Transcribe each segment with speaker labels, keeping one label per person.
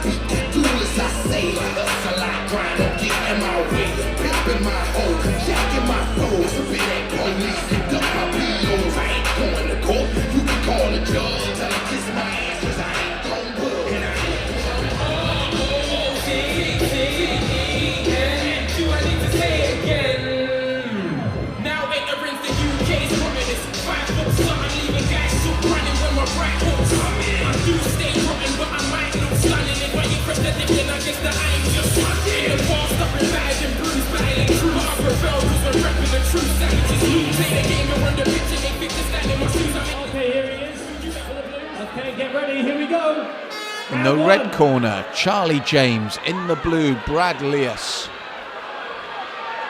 Speaker 1: beat that do as I say. Hustle, I grind, don't get in my way. Pimpin' my hoe, jacking my foes. Be that police, pick up my POs. I ain't going to court, you can call a judge. Tell him kiss my ass, cause I ain't gon' budge. And I ain't
Speaker 2: do I need to say again? Now ignorance, the UK's communist. 5 foot something, leaving guys still running when my right hooks. I do stay rotten, but I might look stunning. If I ain't presented, then I guess that I ain't just running. The ball stopping bad and bruised, battling true. I prevail cause we're rapping the truth. Savages lose. Play the game and run the pitch and they pick the stand in my shoes.
Speaker 3: Okay, here he is. Okay, get ready, here we go.
Speaker 4: In the red corner, Charlie James. In the blue, Brad Lias.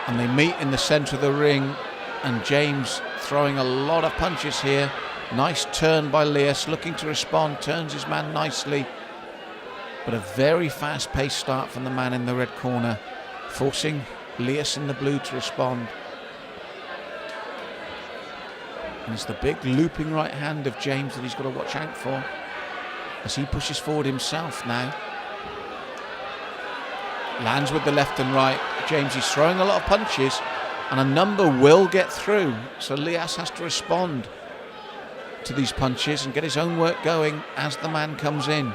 Speaker 4: And they meet in the centre of the ring, and James throwing a lot of punches here. Nice turn by Lias, looking to respond, turns his man nicely. But a very fast-paced start from the man in the red corner, forcing Lias in the blue to respond. And it's the big looping right hand of James that he's got to watch out for as he pushes forward himself now. Lands with the left and right. James is throwing a lot of punches, and a number will get through. So Lias has to respond to these punches and get his own work going as the man comes in.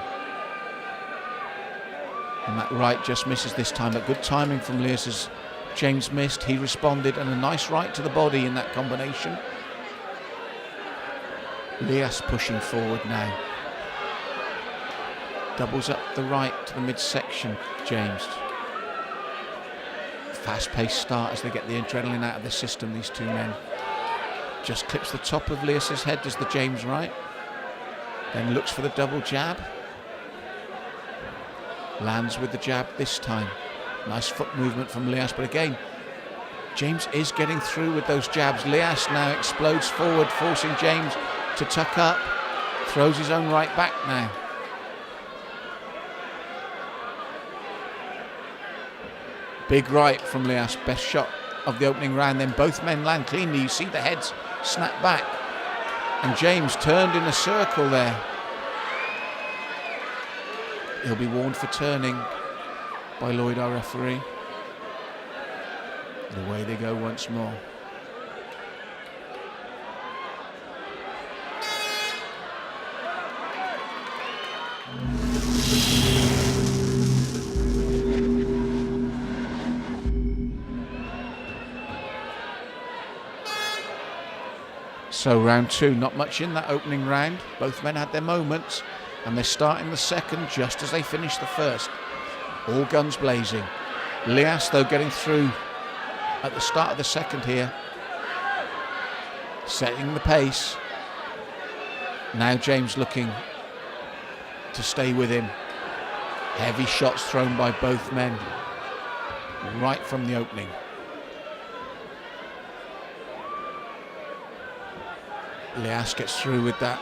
Speaker 4: And that right just misses this time, but good timing from Lias as James missed. He responded, and a nice right to the body in that combination. Lias pushing forward now. Doubles up the right to the midsection, James. Fast-paced start as they get the adrenaline out of the system, these two men. Just clips the top of Lias's head, does the James right. Then looks for the double jab. Lands with the jab this time. Nice foot movement from Lias, but again, James is getting through with those jabs. Lias now explodes forward, forcing James to tuck up. Throws his own right back now. Big right from Lias, best shot of the opening round. Then both men land cleanly. You see the heads snap back. And James turned in a circle there. He'll be warned for turning by Lloyd, our referee. And away they go once more. So round two, not much in that opening round. Both men had their moments, and they're starting the second just as they finish the first. All guns blazing. Lias, though, getting through at the start of the second here. Setting the pace. Now James looking to stay with him. Heavy shots thrown by both men right from the opening. Lias gets through with that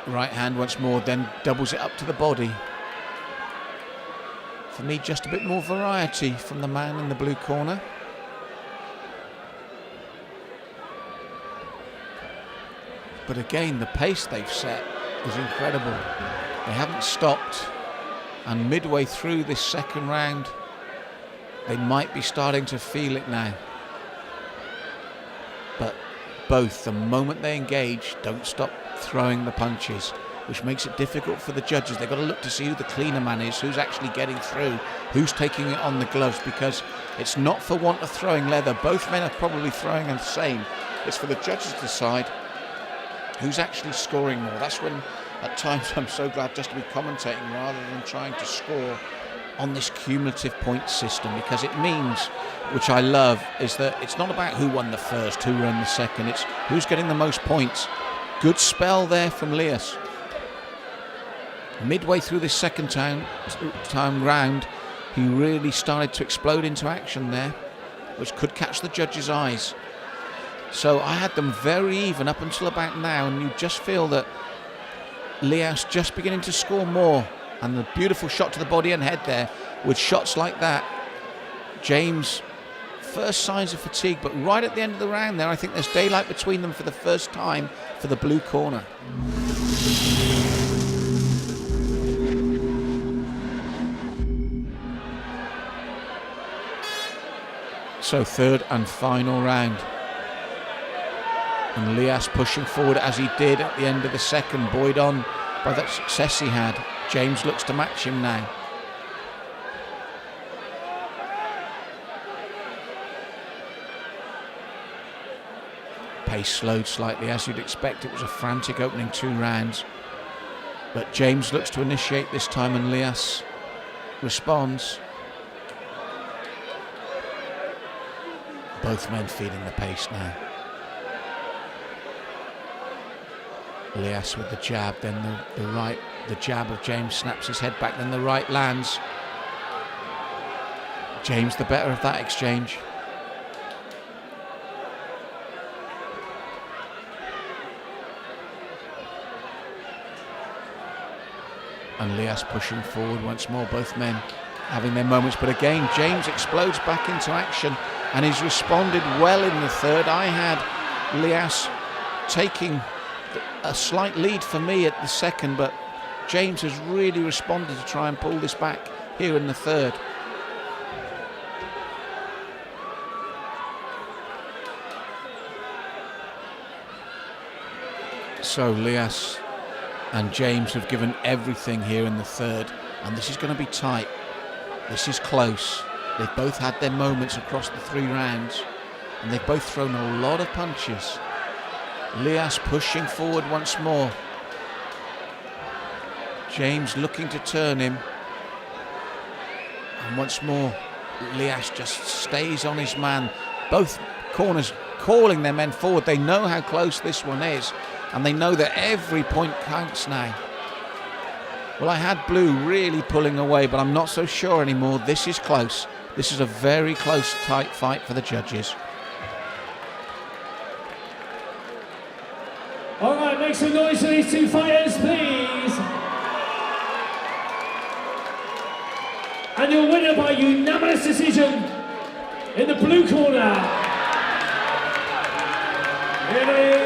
Speaker 4: right hand once more, then doubles it up to the body. For me, just a bit more variety from the man in the blue corner. But again, the pace they've set is incredible. They haven't stopped, and midway through this second round, they might be starting to feel it now. But both, the moment they engage, don't stop throwing the punches, which makes it difficult for the judges. They've got to look to see who the cleaner man is, who's actually getting through, who's taking it on the gloves, because it's not for want of throwing leather. Both men are probably throwing the same. It's for the judges to decide who's actually scoring more. That's when, at times, I'm so glad just to be commentating rather than trying to score on this cumulative point system, because it means, which I love, is that it's not about who won the first, who won the second, it's who's getting the most points. Good spell there from Lias. Midway through this second time round, he really started to explode into action there, which could catch the judges' eyes. So I had them very even up until about now, and you just feel that Lias just beginning to score more. And the beautiful shot to the body and head there, with shots like that. James, first signs of fatigue, but right at the end of the round there, I think there's daylight between them for the first time for the blue corner. So third and final round. And Lias pushing forward as he did at the end of the second, buoyed on by that success he had. James looks to match him now. Pace slowed slightly, as you'd expect. It was a frantic opening 2 rounds. But James looks to initiate this time, and Lias responds. Both men feeling the pace now. Lias with the jab, then the right. The jab of James snaps his head back, then the right lands. James the better of that exchange. And Lias pushing forward once more, both men having their moments. But again, James explodes back into action, and he's responded well in the third. I had Lias taking a slight lead for me at the second, but James has really responded to try and pull this back here in the third. So Lias and James have given everything here in the third, and this is going to be tight. This is close. They've both had their moments across the 3 rounds, and they've both thrown a lot of punches. Lias pushing forward once more. James looking to turn him. And once more, Lias just stays on his man. Both corners calling their men forward. They know how close this one is, and they know that every point counts now. Well, I had Blue really pulling away, but I'm not so sure anymore. This is close. This is a very close, tight fight for the judges.
Speaker 3: All right, make some noise for these 2 fighters, please. And your winner by unanimous decision in the blue corner, it is